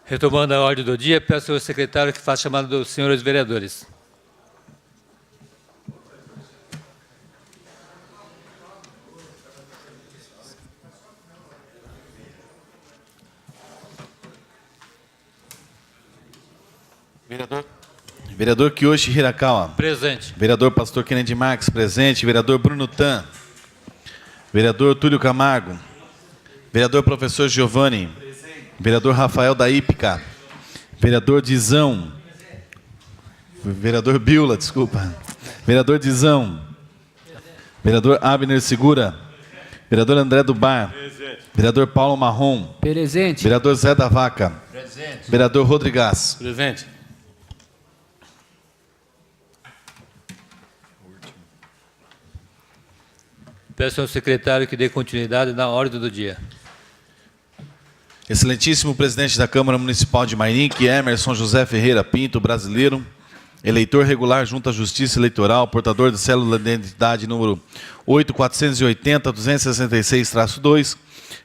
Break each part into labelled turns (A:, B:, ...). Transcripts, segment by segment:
A: Retomando a ordem do dia, peço ao secretário que faça a chamada dos senhores vereadores.
B: Vereador Kiyoshi Hirakawa.
A: Presente.
B: Vereador Pastor Kennedy Marques, presente. Vereador Bruno Tan. Vereador Túlio Camargo. Vereador Professor Giovanni. Presente. Vereador Rafael da Ípica. Vereador Dizão. Vereador Biula, desculpa. Vereador Dizão. Vereador Abner Segura. Vereador André do Bar. Presente. Vereador Paulo Marrom.
C: Presente.
B: Vereador Zé da Vaca.
C: Presente.
B: Vereador Rodrigues.
D: Presente.
A: Peço ao secretário que dê continuidade na ordem do dia.
B: Excelentíssimo presidente da Câmara Municipal de Mairinque, Emerson José Ferreira Pinto, brasileiro, eleitor regular junto à Justiça Eleitoral, portador de célula de identidade número 8408-266-2,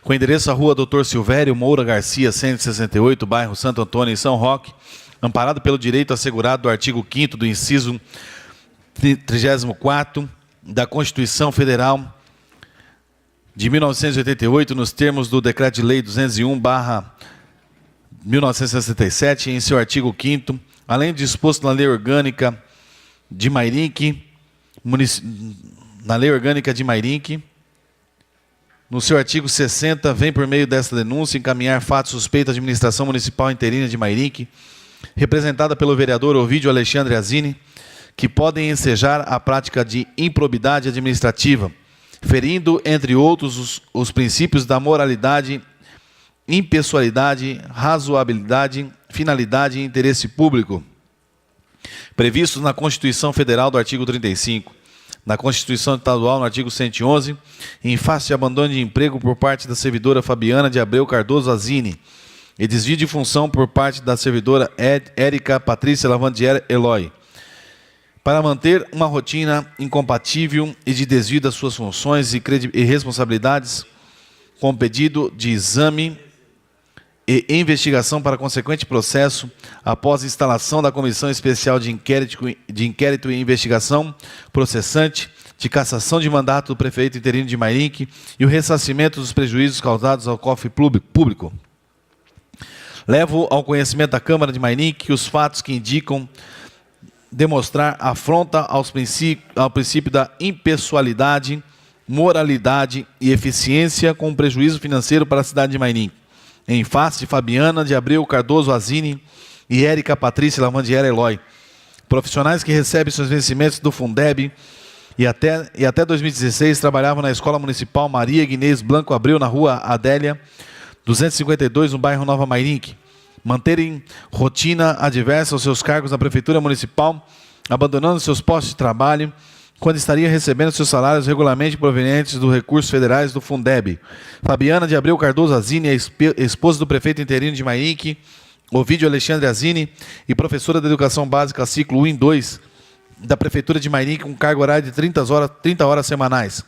B: com endereço à rua Dr. Silvério Moura Garcia, 168, bairro Santo Antônio, em São Roque, amparado pelo direito assegurado do artigo 5º do inciso 34º da Constituição Federal de 1988, nos termos do Decreto-Lei 201/1967, em seu artigo 5º, além do disposto na Lei Orgânica de Mairinque, no seu artigo 60, vem por meio desta denúncia encaminhar fatos suspeitos à administração municipal interina de Mairinque, representada pelo vereador Ovídio Alexandre Azini, que podem ensejar a prática de improbidade administrativa, ferindo, entre outros, os princípios da moralidade, impessoalidade, razoabilidade, finalidade e interesse público, previstos na Constituição Federal do artigo 35, na Constituição Estadual no artigo 111, em face de abandono de emprego por parte da servidora Fabiana de Abreu Cardoso Azini e desvio de função por parte da servidora Érica Patrícia Lavandiera Eloy, para manter uma rotina incompatível e de desvio das suas funções e responsabilidades, com pedido de exame e investigação para consequente processo, após a instalação da Comissão Especial de Inquérito e Investigação Processante, de cassação de mandato do prefeito interino de Mairinque e o ressarcimento dos prejuízos causados ao cofre público. Levo ao conhecimento da Câmara de Mairinque os fatos que indicam demonstrar afronta ao princípio da impessoalidade, moralidade e eficiência com prejuízo financeiro para a cidade de Mairinque, em face de Fabiana de Abreu Cardoso Azini e Érica Patrícia Lavandiera Eloy, profissionais que recebem seus vencimentos do Fundeb e até 2016 trabalhavam na Escola Municipal Maria Guinês Blanco Abreu, na rua Adélia, 252, no bairro Nova Mairinque, manterem rotina adversa aos seus cargos na Prefeitura Municipal, abandonando seus postos de trabalho, quando estaria recebendo seus salários regularmente provenientes dos recursos federais do Fundeb. Fabiana de Abreu Cardoso Azini, esposa do prefeito interino de Mairinque, Ovídio Alexandre Azini, e professora de Educação Básica ciclo 1 e 2 da Prefeitura de Mairinque, com cargo horário de 30 horas semanais.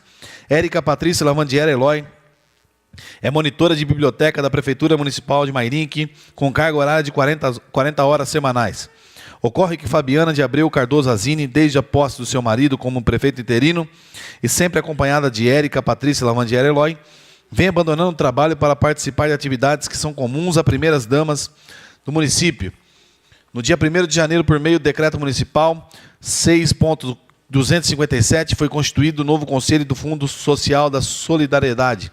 B: Érica Patrícia Lavandiera Eloy é monitora de biblioteca da Prefeitura Municipal de Mairinque, com cargo horário de 40 horas semanais. Ocorre que Fabiana de Abreu Cardoso Azini, desde a posse do seu marido como prefeito interino, e sempre acompanhada de Érica Patrícia Lavandiera Eloy, vem abandonando o trabalho para participar de atividades que são comuns a primeiras damas do município. No dia 1º de janeiro, por meio do Decreto Municipal 6.257, foi constituído o novo Conselho do Fundo Social da Solidariedade,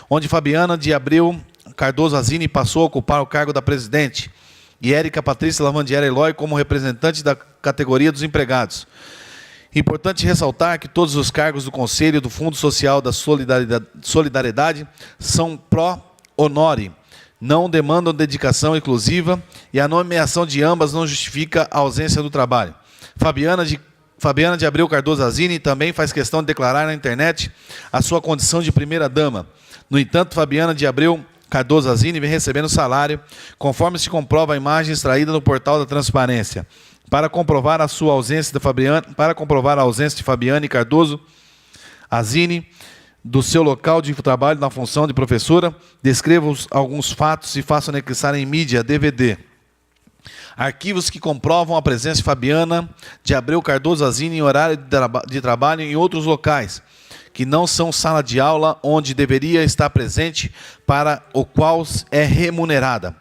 B: onde Fabiana de Abreu Cardoso Azini passou a ocupar o cargo da presidente e Érica Patrícia Lavandiera Eloy como representante da categoria dos empregados. Importante ressaltar que todos os cargos do Conselho do Fundo Social da Solidariedade são pro honore, não demandam dedicação exclusiva e a nomeação de ambas não justifica a ausência do trabalho. Fabiana de Abreu Cardoso Azini também faz questão de declarar na internet a sua condição de primeira-dama. No entanto, Fabiana de Abreu Cardoso Azini vem recebendo salário, conforme se comprova a imagem extraída no portal da transparência. Para comprovar a ausência de Fabiana Cardoso Azini, do seu local de trabalho na função de professora, descreva alguns fatos e faça anexar em mídia, DVD. Arquivos que comprovam a presença de Fabiana de Abreu Cardoso Azini em horário de trabalho em outros locais, que não são sala de aula onde deveria estar presente, para o qual é remunerada.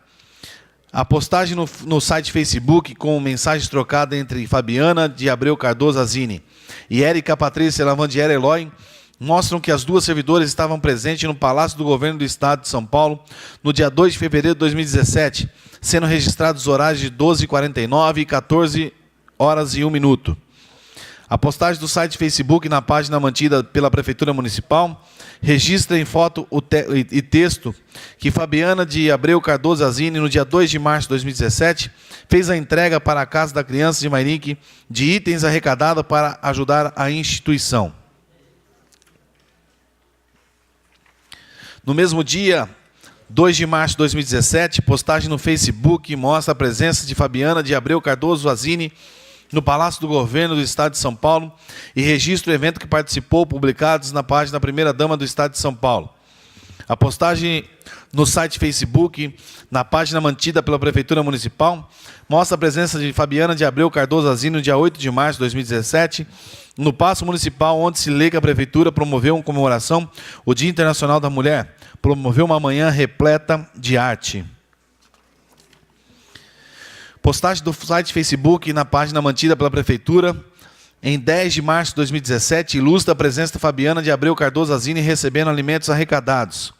B: A postagem no site Facebook com mensagens trocadas entre Fabiana de Abreu Cardoso Azini e Érica Patrícia Lavandiera Eloy mostram que as duas servidoras estavam presentes no Palácio do Governo do Estado de São Paulo no dia 2 de fevereiro de 2017, sendo registrados os horários de 12h49 e 14 horas e 1 minuto. A postagem do site Facebook na página mantida pela Prefeitura Municipal registra em foto e texto que Fabiana de Abreu Cardoso Azini, no dia 2 de março de 2017, fez a entrega para a Casa da Criança de Mairink de itens arrecadados para ajudar a instituição. No mesmo dia, 2 de março de 2017, postagem no Facebook mostra a presença de Fabiana de Abreu Cardoso Azini no Palácio do Governo do Estado de São Paulo e registra o evento que participou, publicados na página da Primeira-Dama do Estado de São Paulo. A postagem no site Facebook, na página mantida pela Prefeitura Municipal, mostra a presença de Fabiana de Abreu Cardoso Azini no dia 8 de março de 2017, no Paço Municipal, onde se lê que a Prefeitura promoveu uma comemoração, o Dia Internacional da Mulher, promoveu uma manhã repleta de arte. Postagem do site Facebook na página mantida pela Prefeitura, em 10 de março de 2017, ilustra a presença de Fabiana de Abreu Cardoso Azini recebendo alimentos arrecadados.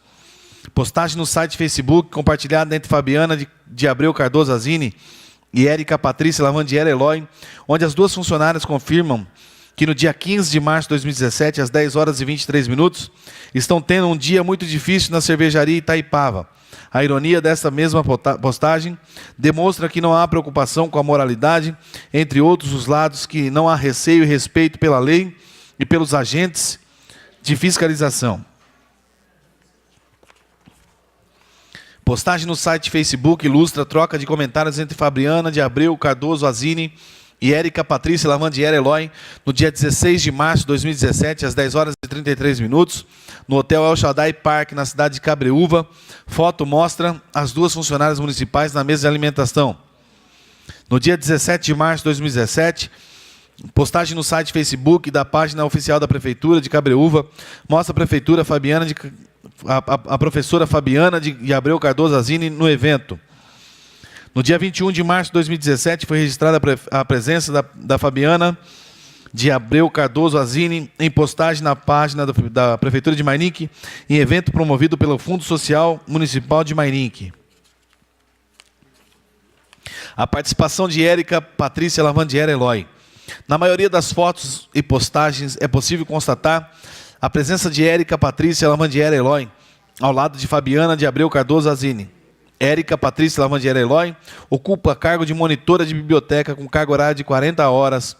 B: Postagem no site Facebook compartilhada entre Fabiana de Abreu Cardoso Azini e Érica Patrícia Lavandiera Eloy, onde as duas funcionárias confirmam que no dia 15 de março de 2017, às 10 horas e 23 minutos, estão tendo um dia muito difícil na cervejaria Itaipava. A ironia dessa mesma postagem demonstra que não há preocupação com a moralidade, entre outros os lados, que não há receio e respeito pela lei e pelos agentes de fiscalização. Postagem no site Facebook ilustra a troca de comentários entre Fabiana de Abreu Cardoso Azini e Érica Patrícia Lavandiera Eloy, no dia 16 de março de 2017, às 10 horas e 33 minutos, no Hotel El Shaddai Park, na cidade de Cabreúva. Foto mostra as duas funcionárias municipais na mesa de alimentação. No dia 17 de março de 2017, postagem no site Facebook da página oficial da Prefeitura de Cabreúva, mostra a professora Fabiana de Abreu Cardoso Azini no evento. No dia 21 de março de 2017, foi registrada a presença da Fabiana de Abreu Cardoso Azini em postagem na página da Prefeitura de Mairink, em evento promovido pelo Fundo Social Municipal de Mairink. A participação de Érica Patrícia Lavandiera Eloy. Na maioria das fotos e postagens é possível constatar a presença de Érica Patrícia Lavandiera Eloy ao lado de Fabiana de Abreu Cardoso Azini. Érica Patrícia Lavandiera Eloy ocupa cargo de monitora de biblioteca com carga horária de 40 horas.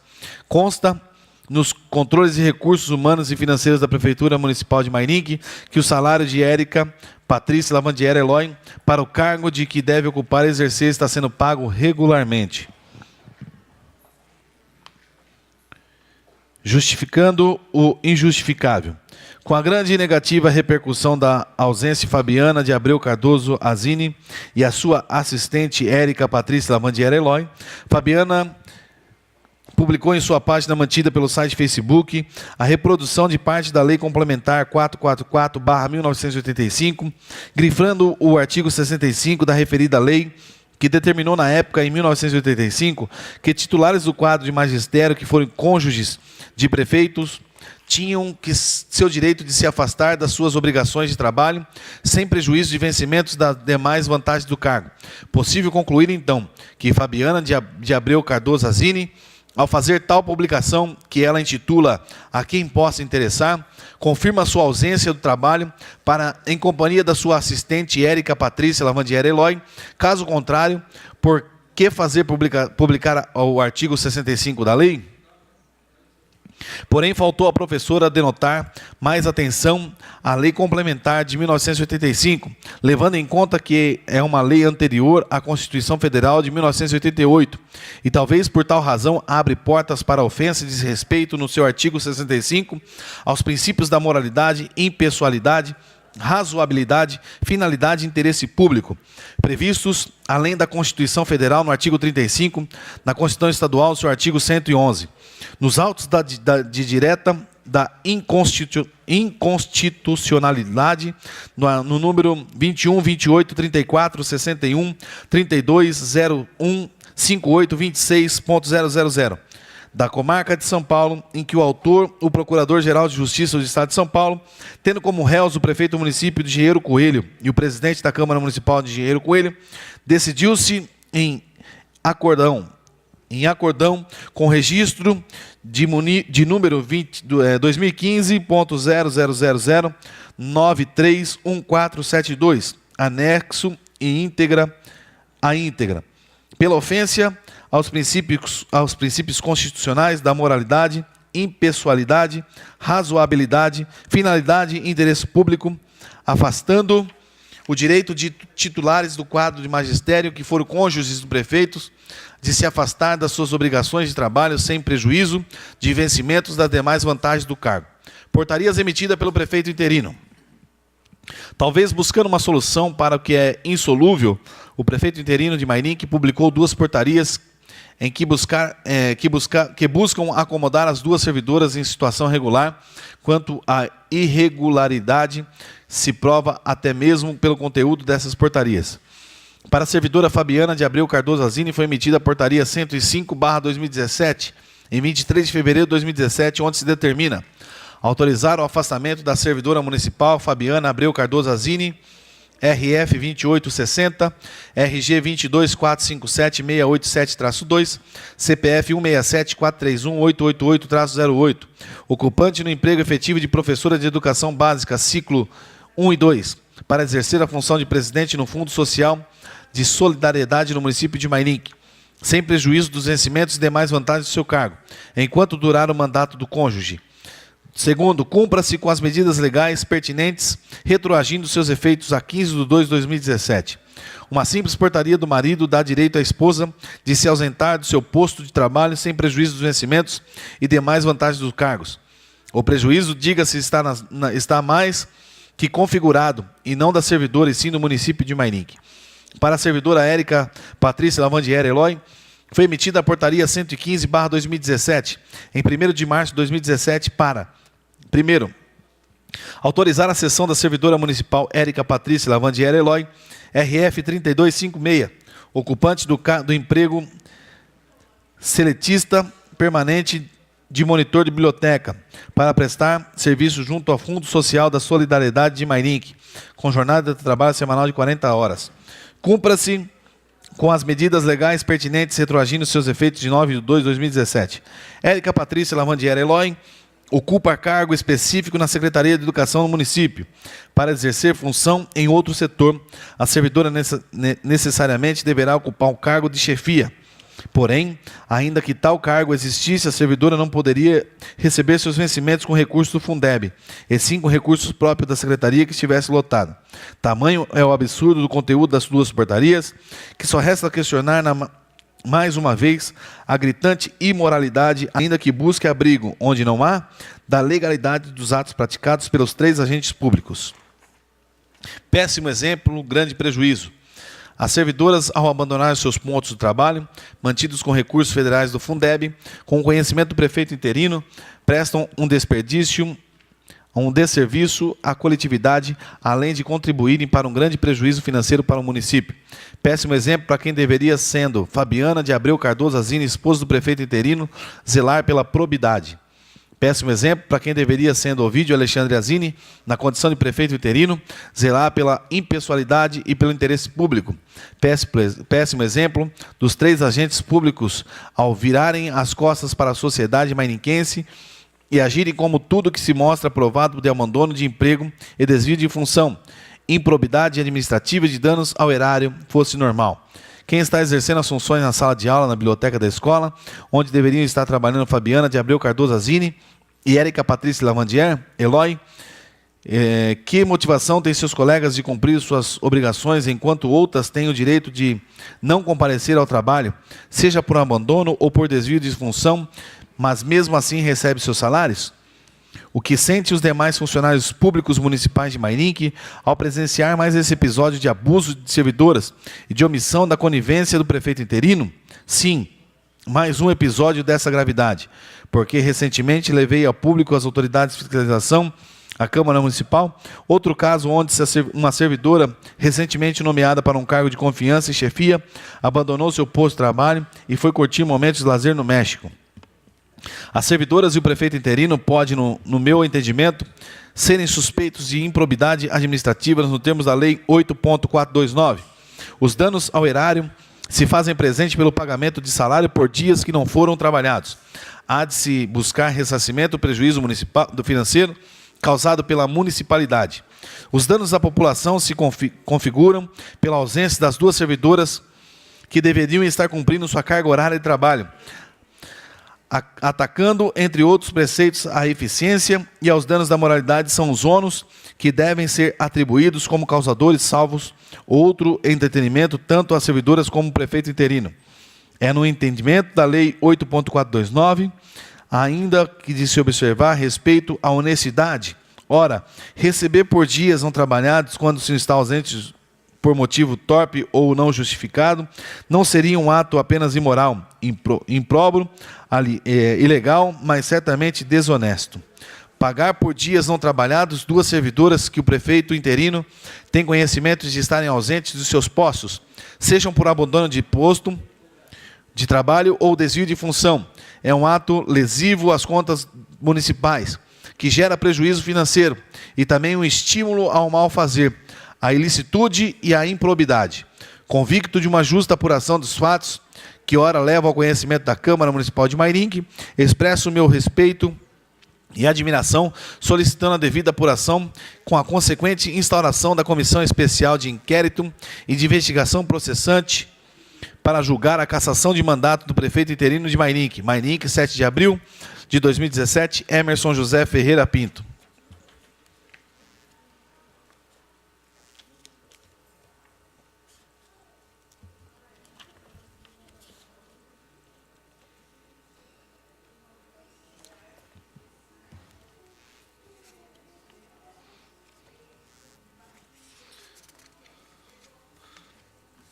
B: Consta nos controles de recursos humanos e financeiros da Prefeitura Municipal de Mairink que o salário de Érica Patrícia Lavandiera Eloy para o cargo de que deve ocupar e exercer está sendo pago regularmente. Justificando o injustificável. Com a grande e negativa repercussão da ausência Fabiana de Abreu Cardoso Azini e a sua assistente Érica Patrícia Lavandiera Eloy, Fabiana publicou em sua página mantida pelo site Facebook a reprodução de parte da Lei Complementar 444/1985, grifando o artigo 65 da referida lei, que determinou na época, em 1985, que titulares do quadro de magistério que forem cônjuges de prefeitos tinham seu direito de se afastar das suas obrigações de trabalho, sem prejuízo de vencimentos das demais vantagens do cargo. Possível concluir, então, que Fabiana de Abreu Cardoso Azini, ao fazer tal publicação, que ela intitula A Quem Possa Interessar, confirma sua ausência do trabalho em companhia da sua assistente Érica Patrícia Lavandiera Eloy. Caso contrário, por que fazer publicar o artigo 65 da lei? Porém, faltou à professora denotar mais atenção à Lei Complementar de 1985, levando em conta que é uma lei anterior à Constituição Federal de 1988, e talvez por tal razão abre portas para ofensa e desrespeito no seu artigo 65 aos princípios da moralidade, impessoalidade, razoabilidade, finalidade e interesse público, previstos, além da Constituição Federal, no artigo 35, na Constituição Estadual, no seu artigo 111. Nos autos de direta da inconstitucionalidade, no número 21, 28, 34, 61, 32, 01, 58, 26.000, da comarca de São Paulo, em que o autor, o Procurador-Geral de Justiça do Estado de São Paulo, tendo como réus o prefeito do município de Engenheiro Coelho e o presidente da Câmara Municipal de Engenheiro Coelho, decidiu-se em acordão com registro de número 2015.0000931472, anexo e íntegra, pela ofensa aos princípios constitucionais da moralidade, impessoalidade, razoabilidade, finalidade e interesse público, afastando o direito de titulares do quadro de magistério que foram cônjuges do prefeito de se afastar das suas obrigações de trabalho sem prejuízo de vencimentos das demais vantagens do cargo. Portarias emitidas pelo prefeito interino. Talvez buscando uma solução para o que é insolúvel, o prefeito interino de Mairink publicou 2 portarias em que buscam acomodar as 2 servidoras em situação regular, quanto à irregularidade se prova até mesmo pelo conteúdo dessas portarias. Para a servidora Fabiana de Abreu Cardoso Azini foi emitida a portaria 105/2017, em 23 de fevereiro de 2017, onde se determina autorizar o afastamento da servidora municipal Fabiana Abreu Cardoso Azini, RF 2860, RG 22457-687-2, CPF 167-431-888-08, ocupante no emprego efetivo de professora de educação básica, ciclo 1 e 2, para exercer a função de presidente no Fundo Social de Solidariedade no município de Mairink, sem prejuízo dos vencimentos e demais vantagens do seu cargo, enquanto durar o mandato do cônjuge. Segundo, cumpra-se com as medidas legais pertinentes, retroagindo seus efeitos a 15/2/2017. Uma simples portaria do marido dá direito à esposa de se ausentar do seu posto de trabalho sem prejuízo dos vencimentos e demais vantagens dos cargos. O prejuízo, diga-se, está mais que configurado, e não da servidora, e sim do município de Mairink. Para a servidora Érica Patrícia Lavandiera Eloy, foi emitida a portaria 115/2017, em 1º de março de 2017, para: primeiro, autorizar a cessão da servidora municipal Érica Patrícia Lavandiera Eloy, RF 3256, ocupante do emprego seletista permanente de monitor de biblioteca, para prestar serviço junto ao Fundo Social da Solidariedade de Mairink, com jornada de trabalho semanal de 40 horas. Cumpra-se com as medidas legais pertinentes, retroagindo seus efeitos de 9/2/2017. Érica Patrícia Lavandiera Eloy ocupa cargo específico na Secretaria de Educação do município, para exercer função em outro setor. A servidora necessariamente deverá ocupar um cargo de chefia. Porém, ainda que tal cargo existisse, a servidora não poderia receber seus vencimentos com recursos do Fundeb, e sim com recursos próprios da secretaria que estivesse lotado. Tamanho é o absurdo do conteúdo das 2 portarias, que só resta questionar mais uma vez a gritante imoralidade, ainda que busque abrigo onde não há, da legalidade dos atos praticados pelos 3 agentes públicos. Péssimo exemplo, grande prejuízo. As servidoras, ao abandonar seus pontos de trabalho, mantidos com recursos federais do Fundeb, com o conhecimento do prefeito interino, prestam um desserviço à coletividade, além de contribuírem para um grande prejuízo financeiro para o município. Péssimo exemplo para quem deveria, sendo Fabiana de Abreu Cardoso Azini, esposa do prefeito interino, zelar pela probidade. Péssimo exemplo para quem deveria, sendo Ovídio Alexandre Azini, na condição de prefeito interino, zelar pela impessoalidade e pelo interesse público. Péssimo exemplo dos 3 agentes públicos ao virarem as costas para a sociedade maininquense e agirem como tudo que se mostra provado de abandono de emprego e desvio de função, improbidade administrativa e de danos ao erário fosse normal. quem está exercendo as funções na sala de aula, na biblioteca da escola, onde deveriam estar trabalhando Fabiana de Abreu Cardoso Azini e Érica Patrícia Lavandier, Eloy. Que motivação tem seus colegas de cumprir suas obrigações, enquanto outras têm o direito de não comparecer ao trabalho, seja por abandono ou por desvio de função, mas mesmo assim recebe seus salários? O que sente os demais funcionários públicos municipais de Mairinque ao presenciar mais esse episódio de abuso de servidoras e de omissão da conivência do prefeito interino? Sim, mais um episódio dessa gravidade, porque recentemente levei a público as autoridades de fiscalização, a Câmara Municipal, outro caso onde uma servidora recentemente nomeada para um cargo de confiança e chefia abandonou seu posto de trabalho e foi curtir momentos de lazer no México. As servidoras e o prefeito interino podem, no meu entendimento, serem suspeitos de improbidade administrativa nos termos da Lei 8.429. Os danos ao erário se fazem presente pelo pagamento de salário por dias que não foram trabalhados. Há de se buscar ressarcimento do prejuízo municipal, do financeiro causado pela municipalidade. Os danos à população se configuram pela ausência das duas servidoras que deveriam estar cumprindo sua carga horária de trabalho, atacando, entre outros preceitos, a eficiência, e aos danos da moralidade são os ônus que devem ser atribuídos como causadores, salvos outro entretenimento, tanto às servidoras como ao prefeito interino. É no entendimento da Lei 8.429, ainda que de se observar respeito à honestidade. Ora, receber por dias não trabalhados quando se está ausente por motivo torpe ou não justificado, não seria um ato apenas imoral, impróprio, ilegal, mas certamente desonesto. Pagar por dias não trabalhados duas servidoras que o prefeito interino tem conhecimento de estarem ausentes dos seus postos, sejam por abandono de posto de trabalho ou desvio de função, é um ato lesivo às contas municipais, que gera prejuízo financeiro e também um estímulo ao mal-fazer, à ilicitude e à improbidade. Convicto de uma justa apuração dos fatos, que ora leva ao conhecimento da Câmara Municipal de Mairinque, expresso o meu respeito e admiração, solicitando a devida apuração com a consequente instauração da Comissão Especial de Inquérito e de Investigação Processante para julgar a cassação de mandato do prefeito interino de Mairinque. Mairinque, 7 de abril de 2017, Emerson José Ferreira Pinto.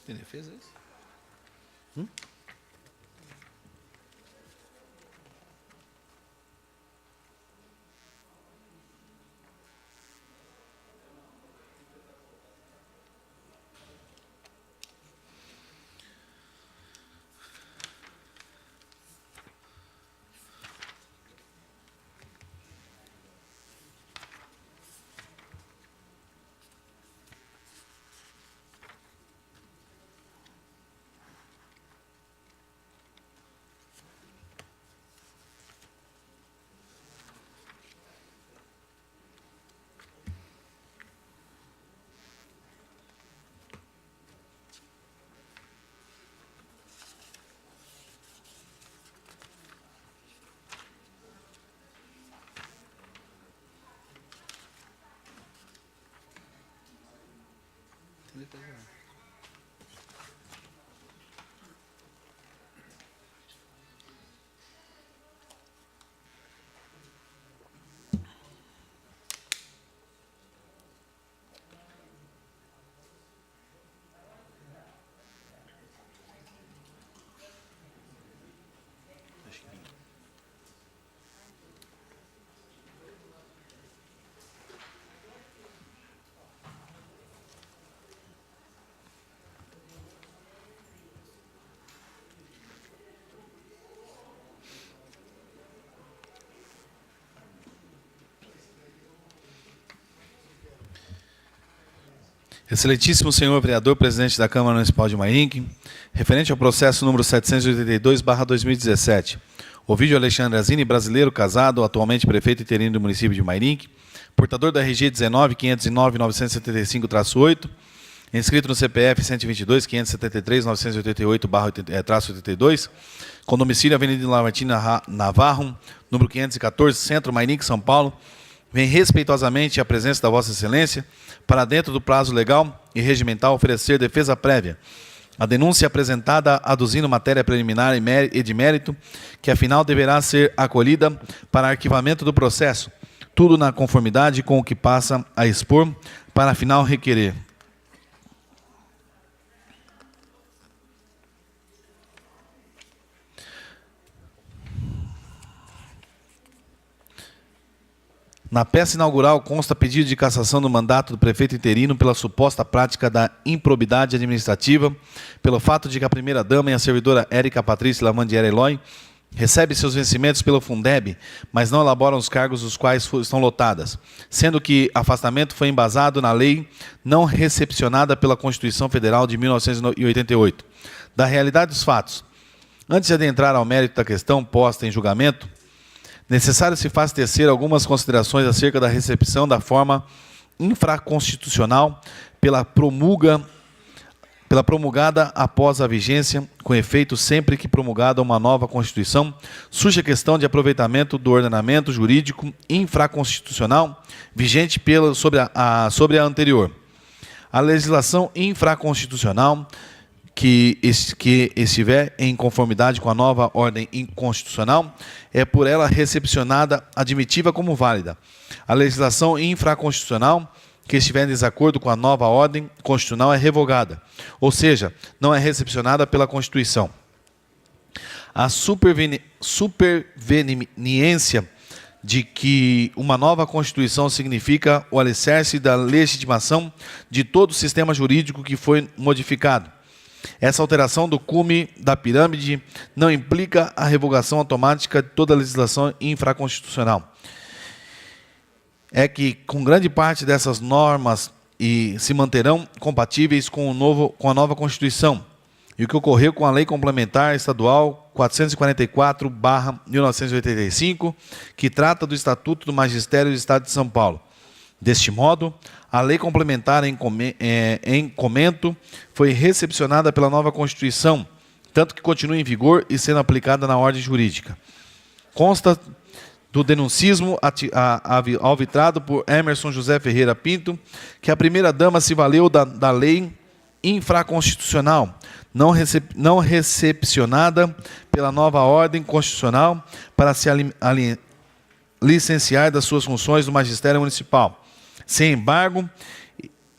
B: Tem defesa isso? Excelentíssimo senhor vereador, presidente da Câmara Municipal de Mairinque, referente ao processo número 782/2017, Ovidio Alexandre Azini, brasileiro, casado, atualmente prefeito interino do município de Mairinque, portador da RG 19.509.975-8, inscrito no CPF 122.573.988/82, com domicílio Avenida Lamartine Navarro, número 514, Centro, Mairink, São Paulo, vem respeitosamente a presença da Vossa Excelência para, dentro do prazo legal e regimental, oferecer defesa prévia. A denúncia apresentada aduzindo matéria preliminar e de mérito, que afinal deverá ser acolhida para arquivamento do processo, tudo na conformidade com o que passa a expor, para afinal requerer. Na peça inaugural consta pedido de cassação do mandato do prefeito interino pela suposta prática da improbidade administrativa, pelo fato de que a primeira-dama e a servidora Érica Patrícia Lavandiera Eloy recebem seus vencimentos pelo Fundeb, mas não elaboram os cargos dos quais estão lotadas, sendo que afastamento foi embasado na lei não recepcionada pela Constituição Federal de 1988. Da realidade dos fatos, antes de adentrar ao mérito da questão posta em julgamento, necessário se faz tecer algumas considerações acerca da recepção da forma infraconstitucional pela promulgada após a vigência, com efeito sempre que promulgada uma nova Constituição, surge a questão de aproveitamento do ordenamento jurídico infraconstitucional vigente sobre a anterior. A legislação infraconstitucional que estiver em conformidade com a nova ordem constitucional, é por ela recepcionada admitiva como válida. A legislação infraconstitucional que estiver em desacordo com a nova ordem constitucional é revogada, ou seja, não é recepcionada pela Constituição. A superveniência de que uma nova Constituição significa o alicerce da legitimação de todo o sistema jurídico que foi modificado. Essa alteração do cume da pirâmide não implica a revogação automática de toda a legislação infraconstitucional. É que, com grande parte dessas normas se manterão compatíveis com a nova Constituição, e o que ocorreu com a Lei Complementar Estadual 444/1985, que trata do Estatuto do Magistério do Estado de São Paulo. Deste modo, a lei complementar em comento foi recepcionada pela nova Constituição, tanto que continua em vigor e sendo aplicada na ordem jurídica. Consta do denuncismo alvitrado por Emerson José Ferreira Pinto, que a primeira-dama se valeu da lei infraconstitucional, não recepcionada pela nova ordem constitucional, para se licenciar das suas funções do magistério municipal, sem embargo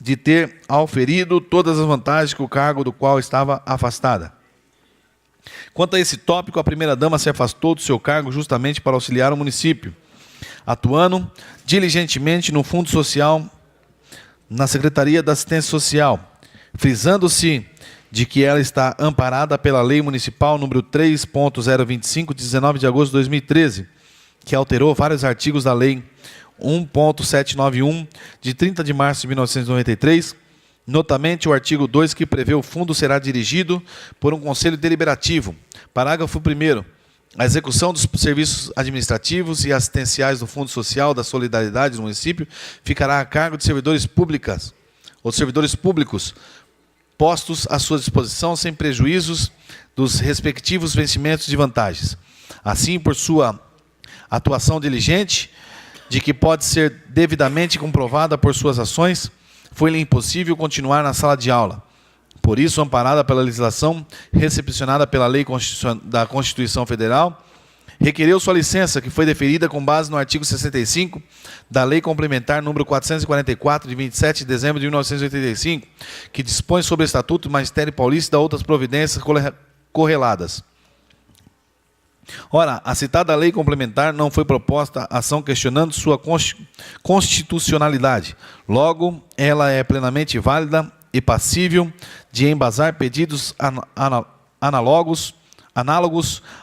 B: de ter auferido todas as vantagens que o cargo do qual estava afastada. Quanto a esse tópico, a primeira-dama se afastou do seu cargo justamente para auxiliar o município, atuando diligentemente no Fundo Social, na Secretaria da Assistência Social, frisando-se de que ela está amparada pela Lei Municipal número 3.025, de 19 de agosto de 2013, que alterou vários artigos da Lei 1.791, de 30 de março de 1993, notamente o artigo 2, que prevê o fundo será dirigido por um conselho deliberativo. Parágrafo 1º. A execução dos serviços administrativos e assistenciais do Fundo Social da Solidariedade do município ficará a cargo de servidores públicos, postos à sua disposição sem prejuízos dos respectivos vencimentos de vantagens. Assim, por sua atuação diligente, de que pode ser devidamente comprovada por suas ações, foi-lhe impossível continuar na sala de aula. Por isso, amparada pela legislação recepcionada pela Lei da Constituição Federal, requereu sua licença, que foi deferida com base no artigo 65 da Lei Complementar número 444, de 27 de dezembro de 1985, que dispõe sobre o Estatuto do Magistério Paulista e das outras providências correladas. Ora, a citada lei complementar não foi proposta ação questionando sua constitucionalidade. Logo, ela é plenamente válida e passível de embasar pedidos análogos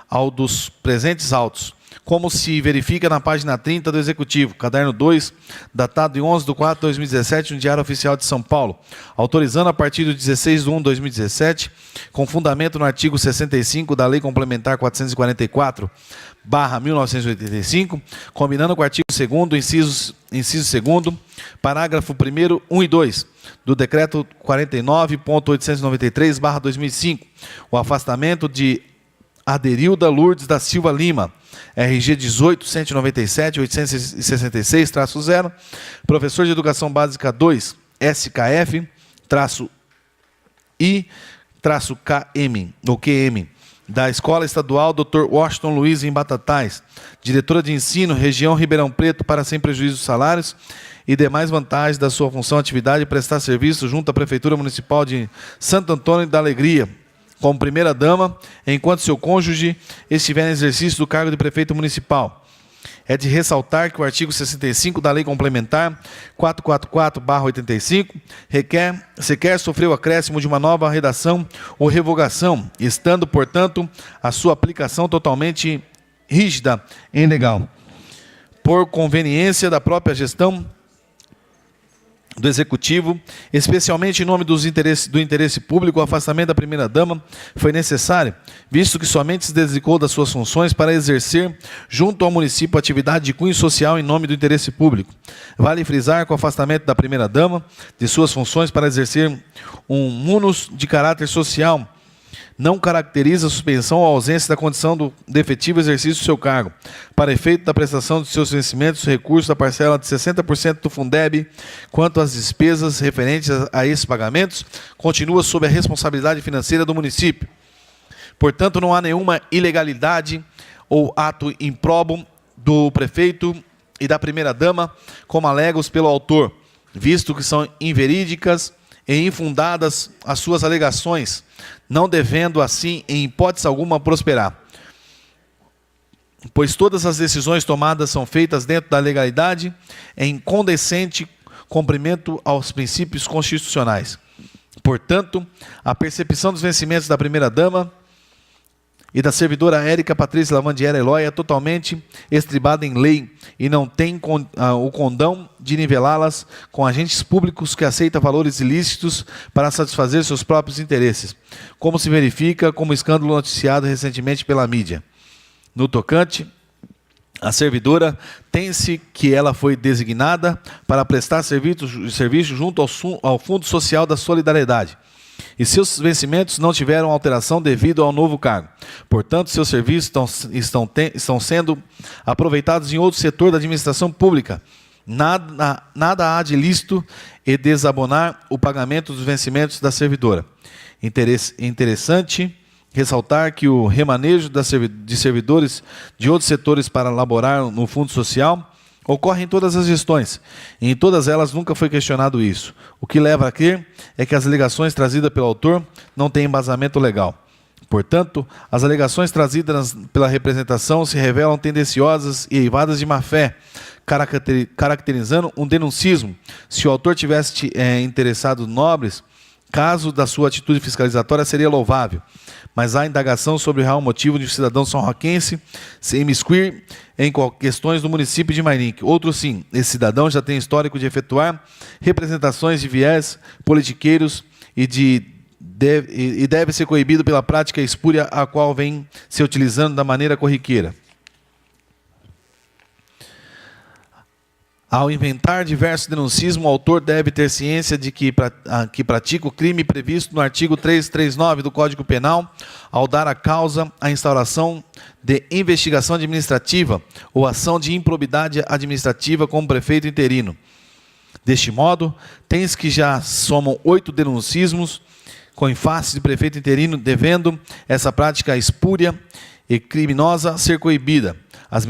B: ao dos presentes autos, como se verifica na página 30 do Executivo, caderno 2, datado de 11/4/2017, no Diário Oficial de São Paulo, autorizando a partir de 16/1/2017, com fundamento no artigo 65 da Lei Complementar 444/1985, combinando com o artigo 2º, inciso 2º, parágrafo 1º, 1 e 2, do Decreto 49.893/2005, o afastamento de Aderilda Lourdes da Silva Lima, RG 18-197-866-0, professor de Educação Básica 2, SKF-I-KM, ou QM, da Escola Estadual Dr. Washington Luiz em Batatais, diretora de ensino, região Ribeirão Preto, para sem prejuízo dos salários e demais vantagens da sua função, atividade e prestar serviço junto à Prefeitura Municipal de Santo Antônio da Alegria, como primeira-dama, enquanto seu cônjuge estiver em exercício do cargo de prefeito municipal. É de ressaltar que o artigo 65 da Lei Complementar 444/85 sequer sofreu acréscimo de uma nova redação ou revogação, estando, portanto, a sua aplicação totalmente rígida e legal. Por conveniência da própria gestão do Executivo, especialmente em nome do interesse público, o afastamento da primeira-dama foi necessário, visto que somente se desligou das suas funções para exercer, junto ao município, atividade de cunho social em nome do interesse público. Vale frisar que o afastamento da primeira-dama de suas funções para exercer um munus de caráter social não caracteriza a suspensão ou ausência da condição de efetivo exercício do seu cargo. Para efeito da prestação de seus vencimentos, recurso da parcela de 60% do Fundeb, quanto às despesas referentes a esses pagamentos, continua sob a responsabilidade financeira do município. Portanto, não há nenhuma ilegalidade ou ato improbo do prefeito e da primeira-dama, como alegos pelo autor, visto que são inverídicas e infundadas as suas alegações, não devendo, assim, em hipótese alguma, prosperar. Pois todas as decisões tomadas são feitas dentro da legalidade, em condescendente cumprimento aos princípios constitucionais. Portanto, a percepção dos vencimentos da primeira-dama e da servidora Érica Patrícia Lavandiera Eloy é totalmente estribada em lei e não tem o condão de nivelá-las com agentes públicos que aceitam valores ilícitos para satisfazer seus próprios interesses, como se verifica como escândalo noticiado recentemente pela mídia. No tocante, a servidora tem-se que ela foi designada para prestar serviço junto ao Fundo Social da Solidariedade, e seus vencimentos não tiveram alteração devido ao novo cargo. Portanto, seus serviços estão sendo aproveitados em outro setor da administração pública. Nada há de ilícito e desabonar o pagamento dos vencimentos da servidora. Interessante ressaltar que o remanejo de servidores de outros setores para laborar no Fundo Social ocorre em todas as gestões, e em todas elas nunca foi questionado isso. O que leva a crer é que as alegações trazidas pelo autor não têm embasamento legal. Portanto, as alegações trazidas pela representação se revelam tendenciosas e eivadas de má-fé, caracterizando um denuncismo. Se o autor tivesse interessado nobres, caso da sua atitude fiscalizatória seria louvável, mas há indagação sobre o real motivo de o cidadão são-roquense se imiscuir em questões do município de Mairinque. Outro sim, esse cidadão já tem histórico de efetuar representações de viés politiqueiros e deve ser coibido pela prática espúria a qual vem se utilizando da maneira corriqueira. Ao inventar diversos denuncismos, o autor deve ter ciência de que pratica o crime previsto no artigo 339 do Código Penal, ao dar a causa à instauração de investigação administrativa ou ação de improbidade administrativa como prefeito interino. Deste modo, tens que já somam 8 denuncismos com face de prefeito interino, devendo essa prática espúria e criminosa ser coibida. As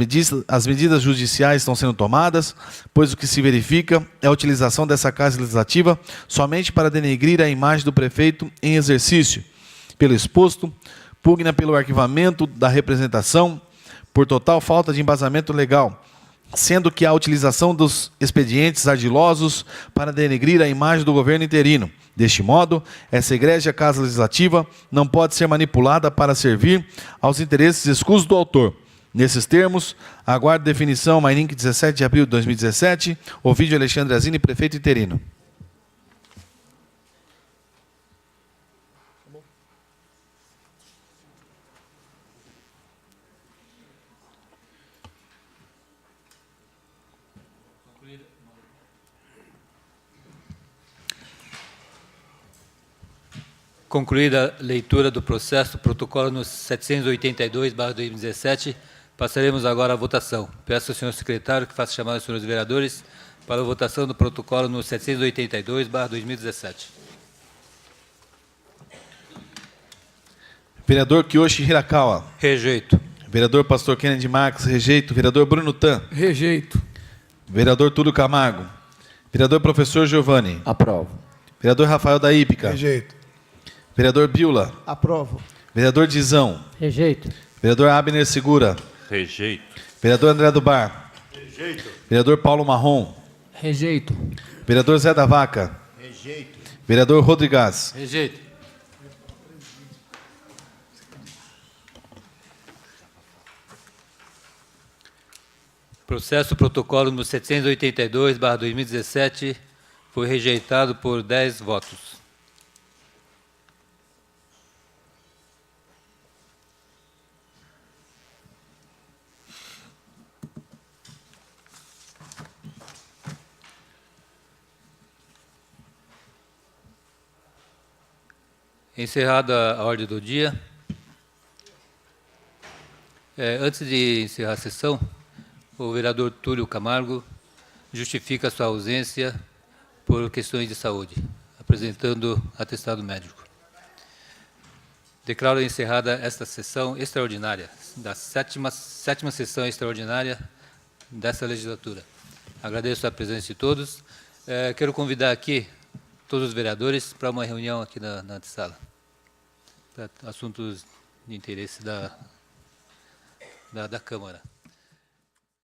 B: medidas judiciais estão sendo tomadas, pois o que se verifica é a utilização dessa Casa Legislativa somente para denegrir a imagem do prefeito em exercício. Pelo exposto, pugna pelo arquivamento da representação por total falta de embasamento legal, sendo que a utilização dos expedientes ardilosos para denegrir a imagem do governo interino. Deste modo, essa egrégia Casa Legislativa não pode ser manipulada para servir aos interesses escusos do autor. Nesses termos, aguardo definição, Mairink, 17 de abril de 2017, Ovídio Alexandre Azini, prefeito interino.
A: Concluída a leitura do processo, protocolo no 782/2017, passaremos agora à votação. Peço ao senhor secretário que faça chamar os senhores vereadores para a votação do protocolo no 782/2017.
B: Vereador Kiyoshi Hirakawa.
A: Rejeito.
B: Vereador Pastor Kennedy Marques, rejeito. Vereador Bruno Tan.
C: Rejeito.
B: Vereador Túlio Camargo. Vereador Professor Giovanni.
C: Aprovo.
B: Vereador Rafael da Ípica.
C: Rejeito.
B: Vereador Biula.
C: Aprovo.
B: Vereador Dizão.
C: Rejeito.
B: Vereador Abner Segura.
D: Rejeito.
B: Vereador André do Bar.
D: Rejeito.
B: Vereador Paulo Marrom.
C: Rejeito.
B: Vereador Zé da Vaca.
D: Rejeito.
B: Vereador Rodrigues.
A: Rejeito. Processo protocolo no 782/2017 foi rejeitado por 10 votos. Encerrada a ordem do dia. Antes de encerrar a sessão, o vereador Túlio Camargo justifica sua ausência por questões de saúde, apresentando atestado médico. Declaro encerrada esta sessão extraordinária, da sétima sessão extraordinária desta legislatura. Agradeço a presença de todos. Quero convidar aqui todos os vereadores para uma reunião aqui na antessala, para assuntos de interesse da Câmara.